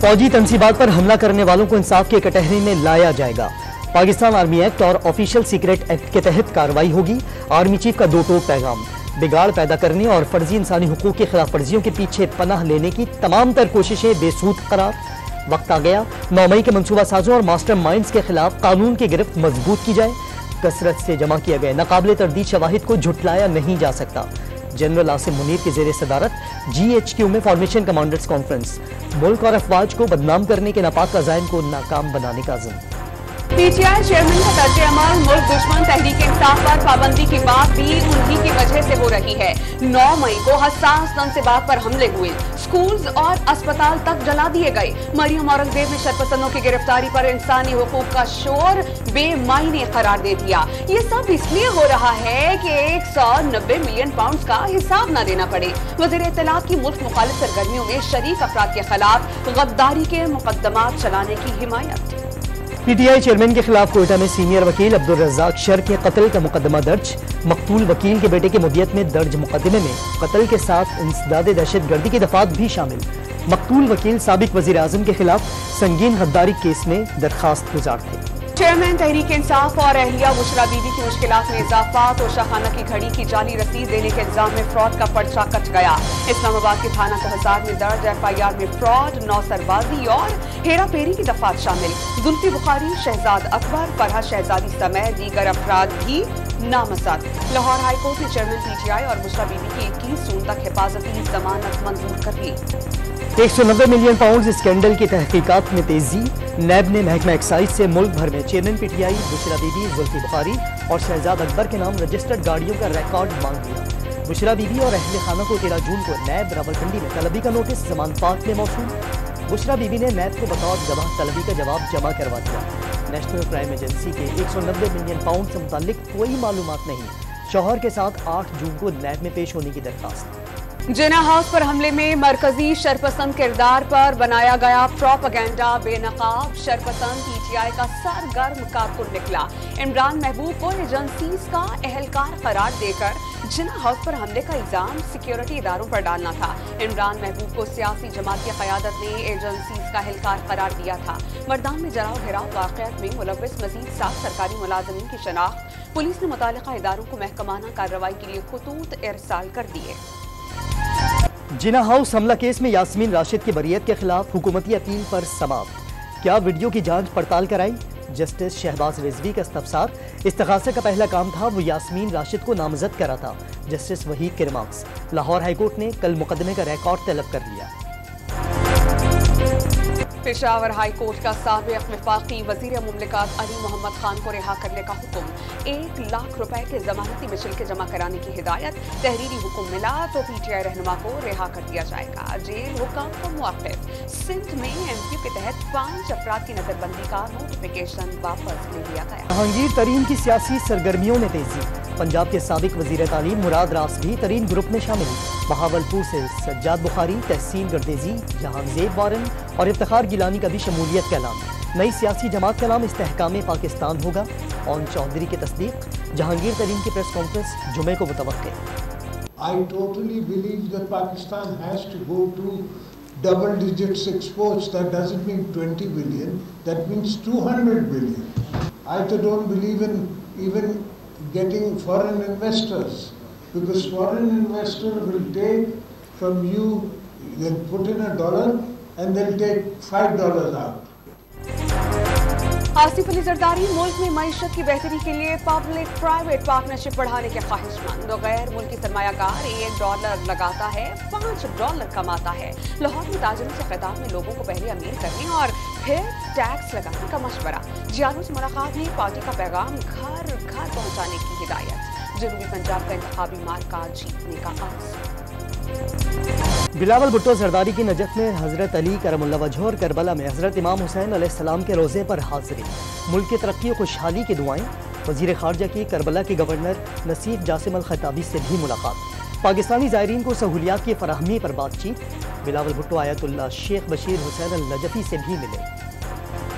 فوجی تنصیبات پر حملہ کرنے والوں کو انصاف کے کٹہرے میں لایا جائے گا۔ پاکستان آرمی ایکٹ اور آفیشل سیکریٹ ایکٹ کے تحت کارروائی ہوگی۔ آرمی چیف کا دو ٹوک پیغام۔ بگاڑ پیدا کرنے اور فرضی انسانی حقوق کی خلاف ورزیوں کے پیچھے پناہ لینے کی تمام تر کوششیں بے سود قرار۔ وقت آ گیا 9 مئی کے منصوبہ سازوں اور ماسٹر مائنڈز کے خلاف قانون کی گرفت مضبوط کی جائے۔ کثرت سے جمع کیے گئے ناقابل تردید شواہد کو جھٹلایا نہیں جا سکتا۔ جنرل عاصم منیر کی زیر صدارت GHQ میں فارمیشن کمانڈرز کانفرنس۔ ملک اور افواج کو بدنام کرنے کے ناپاک عزائم کو ناکام بنانے کا عزم۔ PTI چیئرمین کا طرز عمل ملک دشمن تحریک انصاف پر پابندی کی بات بھی انہی کی وجہ سے ہو رہی ہے۔ 9 مئی کو حساس تنصیبات پر حملے ہوئے، سکولز اور اسپتال تک جلا دیے گئے۔ مریم اورنگزیب نے شرپسندوں کی گرفتاری پر انسانی حقوق کا شور بے معنی قرار دے دیا۔ یہ سب اس لیے ہو رہا ہے کہ 190 ملین پاؤنڈز کا حساب نہ دینا پڑے۔ وزیر اطلاعات کی ملک مخالف سرگرمیوں میں شریک افراد کے خلاف غداری کے مقدمات چلانے کی حمایت۔ PTI چیئرمین کے خلاف کوئٹہ میں سینئر وکیل عبدالرزاق شر کے قتل کا مقدمہ درج۔ مقتول وکیل کے بیٹے کے مدیت میں درج مقدمے میں قتل کے ساتھ انسداد دہشت گردی کی دفعات بھی شامل۔ مقتول وکیل سابق وزیر اعظم کے خلاف سنگین غداری کیس میں درخواست گزار تھے۔ چیئرمین تحریک انصاف اور اہلیہ بشرا بی بی کی مشکلات میں اضافہ۔ توشہ خانہ کی گھڑی کی جعلی رسید دینے کے الزام میں فراڈ کا پرچہ کٹ گیا۔ اسلام آباد کے تھانہ کوہسار میں درج FIR میں فراڈ، نوسر بازی اور ہیرا پھیری کی دفعات شامل۔ زلفی بخاری، شہزاد اکبر، فرحت شہزادی سمیت دیگر افراد بھی نامزد۔ لاہور ہائی کورٹ نے چیئرمین PTI اور بشرا بی بی کی 21 جون تک حفاظتی ضمانت منظور کر لی۔ 190 ملین پاؤنڈز اسکینڈل کی تحقیقات میں تیزی۔ نیب نے محکمہ ایکسائز سے ملک بھر میں chairman PTI Bushra Bibi, Zulfi Bukhari اور شہزاد اکبر کے نام رجسٹرڈ گاڑیوں کا ریکارڈ مانگ لیا۔ بشرا بی بی اور اہل خانہ کو 13 جون کو نیب راولپنڈی میں طلبی کا نوٹس ضمان پاک میں موصول۔ بشرا بی بی نے نیب کو بطور گواہ طلبی کا جواب جمع کروا دیا۔ نیشنل کرائم ایجنسی کے 190 ملین پاؤنڈ سے متعلق کوئی معلومات نہیں۔ شوہر کے ساتھ 8 جون کو نیب میں پیش ہونے کی درخواست۔ جناح ہاؤس پر حملے میں مرکزی شرپسند کردار پر بنایا گیا پروپیگنڈا بے نقاب شرپسند PTI کا سرگرم کارکن نکلا۔ عمران محبوب کو ایجنسیز کا اہلکار قرار دے کر جناح ہاؤس پر حملے کا الزام سیکیورٹی اداروں پر ڈالنا تھا۔ عمران محبوب کو سیاسی جماعت کی قیادت نے ایجنسیز کا اہلکار قرار دیا تھا۔ مردان میں جراؤ گھراؤ واقعات میں ملوث مزید 7 سرکاری ملازمین کی شناخت۔ پولیس نے متعلقہ اداروں کو محکمانہ کارروائی کے لیے خطوط ارسال کر دیے۔ جناح ہاؤس حملہ کیس میں یاسمین راشد کی بریت کے خلاف حکومتی اپیل پر سماعت۔ کیا ویڈیو کی جانچ پڑتال کرائی؟ جسٹس شہباز رضوی کا استفسار۔ استغاثے کا پہلا کام تھا وہ یاسمین راشد کو نامزد کرا تھا۔ جسٹس وحید کے ریمارکس۔ لاہور ہائی کورٹ نے کل مقدمے کا ریکارڈ طلب کر لیا۔ پشاور ہائی کورٹ کا سابق وفاقی وزیر مملکت علی محمد خان کو رہا کرنے کا حکم۔ 1 لاکھ روپے کے ضمانتی مشل کے جمع کرانے کی ہدایت۔ تحریری حکم ملا تو PTI رہنما کو رہا کر دیا جائے گا۔ جیل حکام کو موقف۔ سندھ میں MQ کے تحت 5 افراد کی نظر بندی کا نوٹیفیکیشن واپس لے لیا گیا۔ جہانگیر ترین کی سیاسی سرگرمیوں میں تیزی۔ پنجاب کے سابق وزیر تعلیم مراد راس بھی ترین گروپ میں شامل۔ بہاولپور سے سجاد بخاری، تحسین گردیزی، جہانزیب وارن اور افتخار گیلانی کا بھی شمولیت کا اعلان۔ نئی سیاسی جماعت کا نام استحکام پاکستان ہوگا۔ اون چودھری کی تصدیق۔ جہانگیر ترین کی پریس کانفرنس جمعے کو متوقع۔ I totally believe that Pakistan has to go to double digits exports. That doesn't mean 20 billion, that means 200 billion. I don't believe in even getting foreign investors, because foreign investor will take from you, they'll put in $1 and they'll take $5 out. Asif Ali Zardari ملک میں معیشت کی بہتری کے لیے public private partnership بڑھانے کے خواہش مند۔ غیر ملکی سرمایہ کار $1 لگاتا ہے، $5 کماتا ہے۔ لاہور میں تاجروں سے خطاب میں لوگوں کو پہلے امیر کرنے اور پھر ٹیکس لگانے کا مشورہ۔ جیانو سے ملاقات میں پارٹی کا پیغام گھر گھر پہنچانے کی ہدایت۔ جنوبی پنجاب کا انتخابی مارکہ جیتنے کا عزم۔ بلاول بھٹو زرداری کی نجف میں حضرت علی کرم اللہ وجہ اور کربلا میں حضرت امام حسین علیہ السلام کے روزے پر حاضری۔ ملک کی ترقی و خوشحالی کی دعائیں۔ وزیر خارجہ کی کربلا کے گورنر نصیف جاسم الخطابی سے بھی ملاقات۔ پاکستانی زائرین کو سہولیات کی فراہمی پر بات چیت۔ بلاول بھٹو آیت اللہ شیخ بشیر حسین النجفی سے بھی ملے۔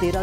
13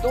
2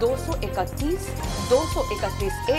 231, 231A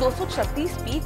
236B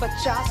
50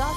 10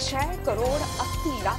6,80,00,000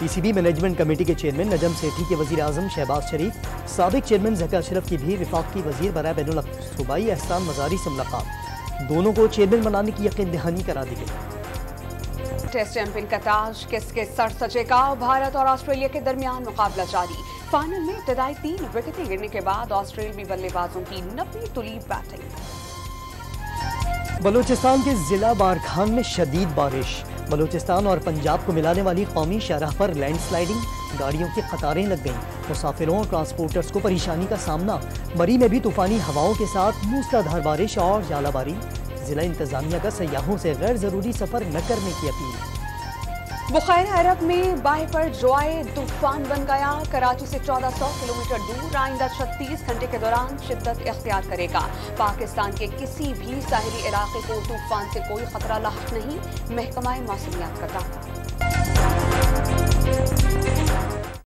پی سی بی مینجمنٹ کمیٹی کے چیئرمین نجم سیٹھی کے وزیر اعظم شہباز شریف، سابق چیئرمین ذکا اشرف کی بھی وفاقی وزیر برائے بین الاقوامی احسان مزاری سے ملاقات، دونوں کو چیئرمین بنانے کی یقین دہانی کرا دی گئی۔ ٹیسٹ چیمپئن کا تاج کس کے سر سجے گا؟ بھارت اور آسٹریلیا کے درمیان مقابلہ جاری، فائنل میں ابتدائی 3 وکٹیں گرنے کے بعد آسٹریلوی بلے بازوں کی نپی تلی بیٹنگ۔ بلوچستان کے ضلع بارکھان میں شدید بارش، بلوچستان اور پنجاب کو ملانے والی قومی شاہراہ پر لینڈ سلائیڈنگ، گاڑیوں کی قطاریں لگ گئیں، مسافروں اور ٹرانسپورٹرز کو پریشانی کا سامنا، مری میں بھی طوفانی ہواؤں کے ساتھ موسلادھار بارش اور ژالہ باری، ضلع انتظامیہ کا سیاحوں سے غیر ضروری سفر نہ کرنے کی اپیل۔ بخارا عرب میں باہ پر جوائے طوفان بن گیا، کراچی سے 1400 کلومیٹر دور آئندہ 36 گھنٹے کے دوران شدت اختیار کرے گا۔ پاکستان کے کسی بھی ساحلی علاقے کو طوفان سے کوئی خطرہ لاحق نہیں، محکمہ موسمیات کا دعویٰ۔